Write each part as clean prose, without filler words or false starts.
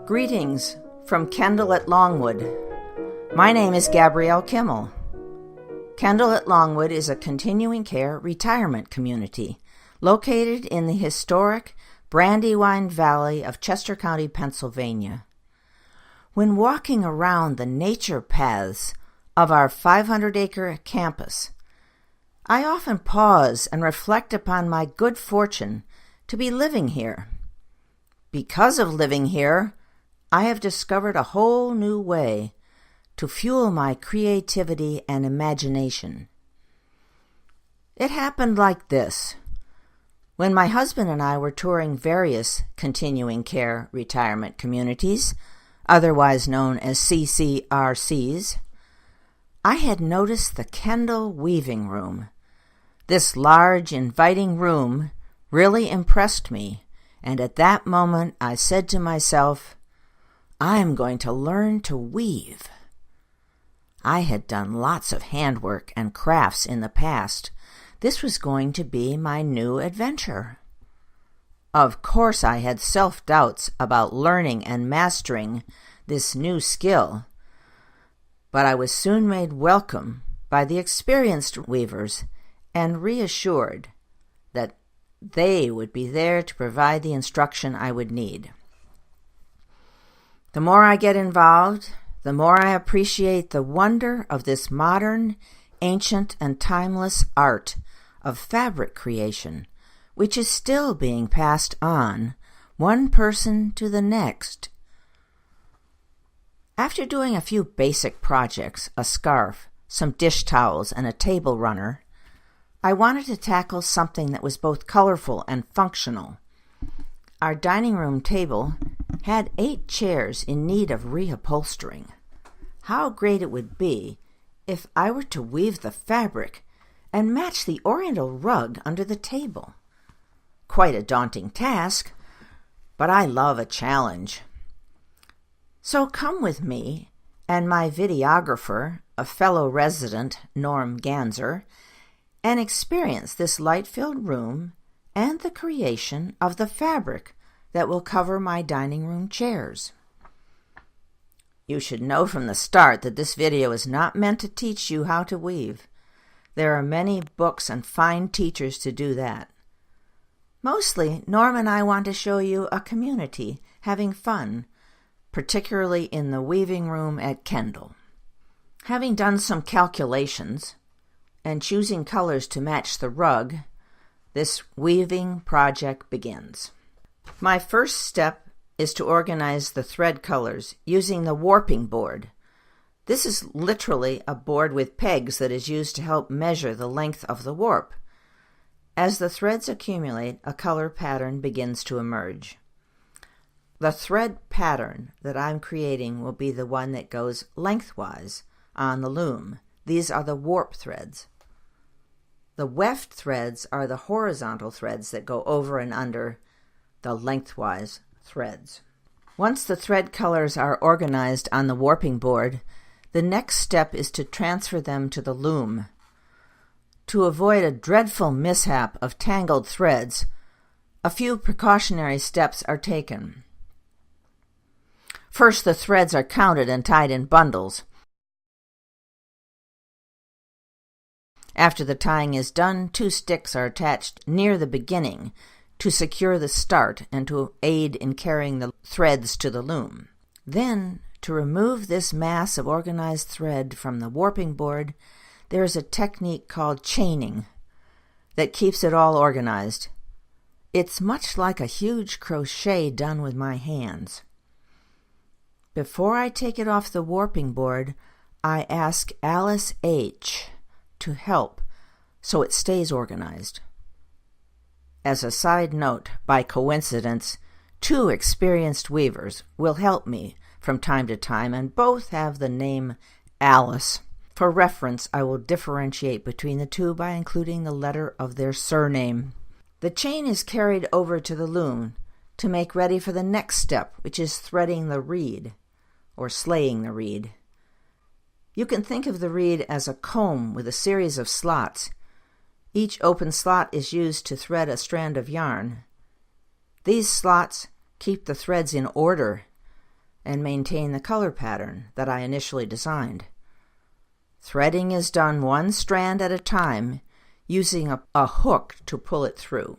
Greetings from Kendall at Longwood. My name is Gabrielle Kimmel. Kendall at Longwood is a continuing care retirement community located in the historic Brandywine Valley of Chester County, Pennsylvania. When walking around the nature paths of our 500-acre campus, I often pause and reflect upon my good fortune to be living here. Because of living here, I have discovered a whole new way to fuel my creativity and imagination. It happened like this. When my husband and I were touring various continuing care retirement communities, otherwise known as CCRCs, I had noticed the Kendall weaving room. This large, inviting room really impressed me, and at that moment I said to myself, I'm going to learn to weave. I had done lots of handwork and crafts in the past. This was going to be my new adventure. Of course, I had self-doubts about learning and mastering this new skill, but I was soon made welcome by the experienced weavers and reassured that they would be there to provide the instruction I would need. The more I get involved, the more I appreciate the wonder of this modern, ancient, and timeless art of fabric creation, which is still being passed on, one person to the next. After doing a few basic projects, a scarf, some dish towels, and a table runner, I wanted to tackle something that was both colorful and functional. Our dining room table had 8 chairs in need of reupholstering. How great it would be if I were to weave the fabric and match the oriental rug under the table. Quite a daunting task, but I love a challenge. So come with me and my videographer, a fellow resident, Norm Ganser, and experience this light-filled room and the creation of the fabric that will cover my dining room chairs. You should know from the start that this video is not meant to teach you how to weave. There are many books and fine teachers to do that. Mostly, Norm and I want to show you a community having fun, particularly in the weaving room at Kendall. Having done some calculations and choosing colors to match the rug, this weaving project begins. My first step is to organize the thread colors using the warping board. This is literally a board with pegs that is used to help measure the length of the warp. As the threads accumulate, a color pattern begins to emerge. The thread pattern that I'm creating will be the one that goes lengthwise on the loom. These are the warp threads. The weft threads are the horizontal threads that go over and under the lengthwise threads. Once the thread colors are organized on the warping board, the next step is to transfer them to the loom. To avoid a dreadful mishap of tangled threads, a few precautionary steps are taken. First, the threads are counted and tied in bundles. After the tying is done, 2 sticks are attached near the beginning to secure the start and to aid in carrying the threads to the loom. Then, to remove this mass of organized thread from the warping board, there is a technique called chaining that keeps it all organized. It's much like a huge crochet done with my hands. Before I take it off the warping board, I ask Alice H. to help so it stays organized. As a side note, by coincidence, 2 experienced weavers will help me from time to time, and both have the name Alice. For reference, I will differentiate between the 2 by including the letter of their surname. The chain is carried over to the loom to make ready for the next step, which is threading the reed, or slaying the reed. You can think of the reed as a comb with a series of slots. Each open slot is used to thread a strand of yarn. These slots keep the threads in order and maintain the color pattern that I initially designed. Threading is done one strand at a time using a hook to pull it through.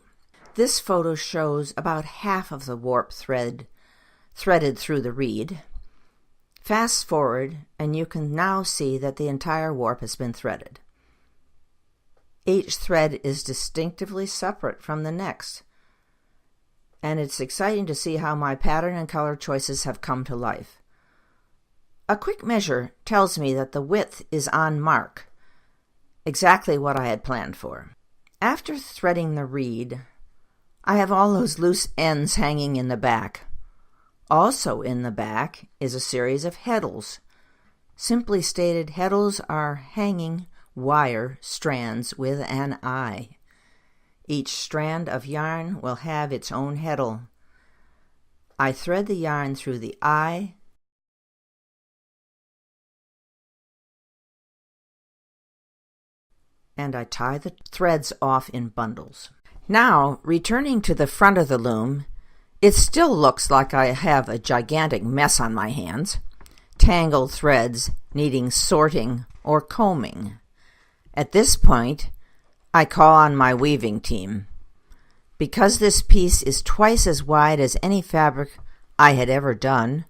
This photo shows about half of the warp thread threaded through the reed. Fast forward and you can now see that the entire warp has been threaded. Each thread is distinctively separate from the next, and it's exciting to see how my pattern and color choices have come to life. A quick measure tells me that the width is on mark, exactly what I had planned for. After threading the reed, I have all those loose ends hanging in the back. Also in the back is a series of heddles. Simply stated, heddles are hanging wire strands with an eye. Each strand of yarn will have its own heddle. I thread the yarn through the eye, and I tie the threads off in bundles. Now, returning to the front of the loom, it still looks like I have a gigantic mess on my hands, tangled threads needing sorting or combing. At this point, I call on my weaving team. Because this piece is twice as wide as any fabric I had ever done,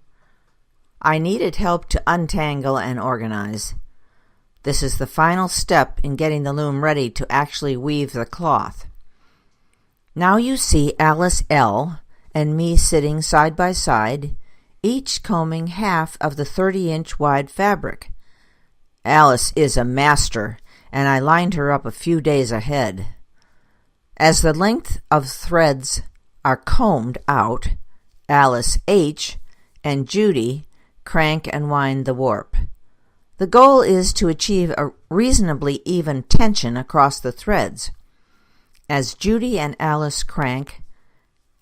I needed help to untangle and organize. This is the final step in getting the loom ready to actually weave the cloth. Now you see Alice L. and me sitting side by side, each combing half of the 30-inch wide fabric. Alice is a master, and I lined her up a few days ahead. As the length of threads are combed out, Alice H. and Judy crank and wind the warp. The goal is to achieve a reasonably even tension across the threads. As Judy and Alice crank,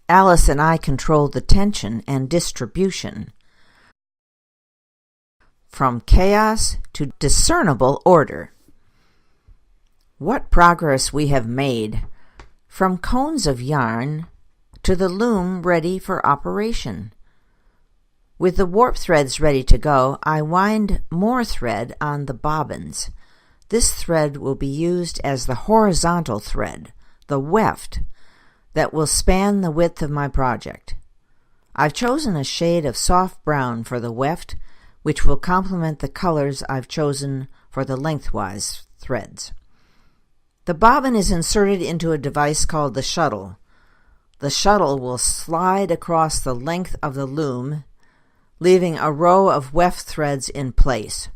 Alice and I control the tension and distribution, from chaos to discernible order. What progress we have made, from cones of yarn to the loom ready for operation. With the warp threads ready to go, I wind more thread on the bobbins. This thread will be used as the horizontal thread, the weft, that will span the width of my project. I've chosen a shade of soft brown for the weft, which will complement the colors I've chosen for the lengthwise threads. The bobbin is inserted into a device called the shuttle. The shuttle will slide across the length of the loom, leaving a row of weft threads in place.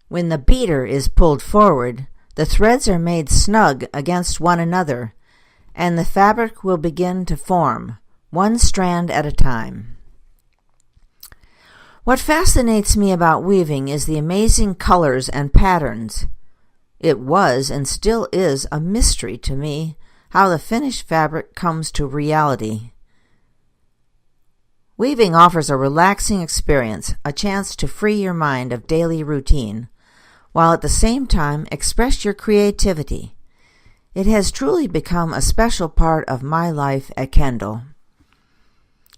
When the beater is pulled forward, the threads are made snug against one another, and the fabric will begin to form, one strand at a time. What fascinates me about weaving is the amazing colors and patterns. It was and still is a mystery to me how the finished fabric comes to reality. Weaving offers a relaxing experience, a chance to free your mind of daily routine, while at the same time express your creativity. It has truly become a special part of my life at Kendall.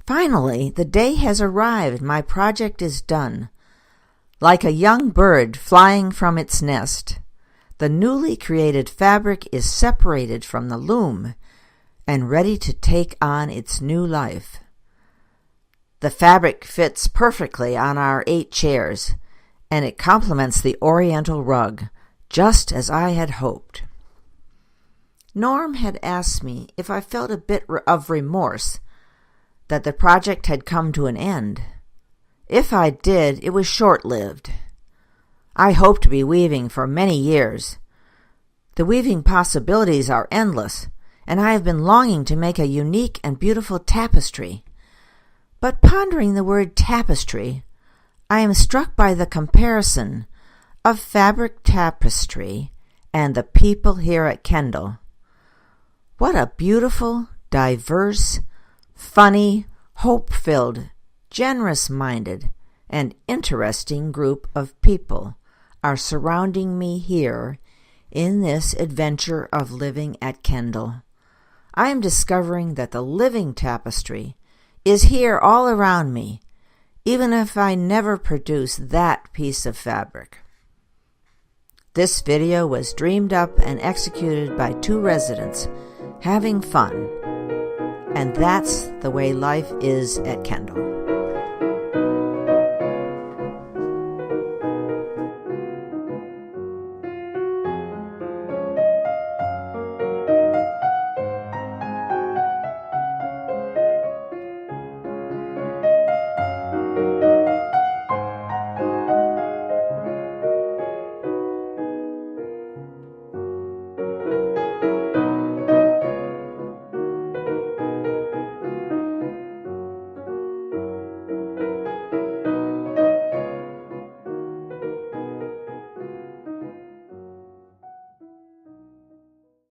Finally, the day has arrived. My project is done. Like a young bird flying from its nest, the newly created fabric is separated from the loom and ready to take on its new life. The fabric fits perfectly on our 8 chairs, and it complements the oriental rug, just as I had hoped. Norm had asked me if I felt a bit of remorse that the project had come to an end. If I did, it was short-lived. I hope to be weaving for many years. The weaving possibilities are endless, and I have been longing to make a unique and beautiful tapestry. But pondering the word tapestry, I am struck by the comparison of fabric tapestry and the people here at Kendall. What a beautiful, diverse, funny, hope-filled, generous-minded, and interesting group of people are surrounding me here in this adventure of living at Kendall. I am discovering that the living tapestry is here all around me, even if I never produce that piece of fabric. This video was dreamed up and executed by 2 residents having fun, and that's the way life is at Kendall.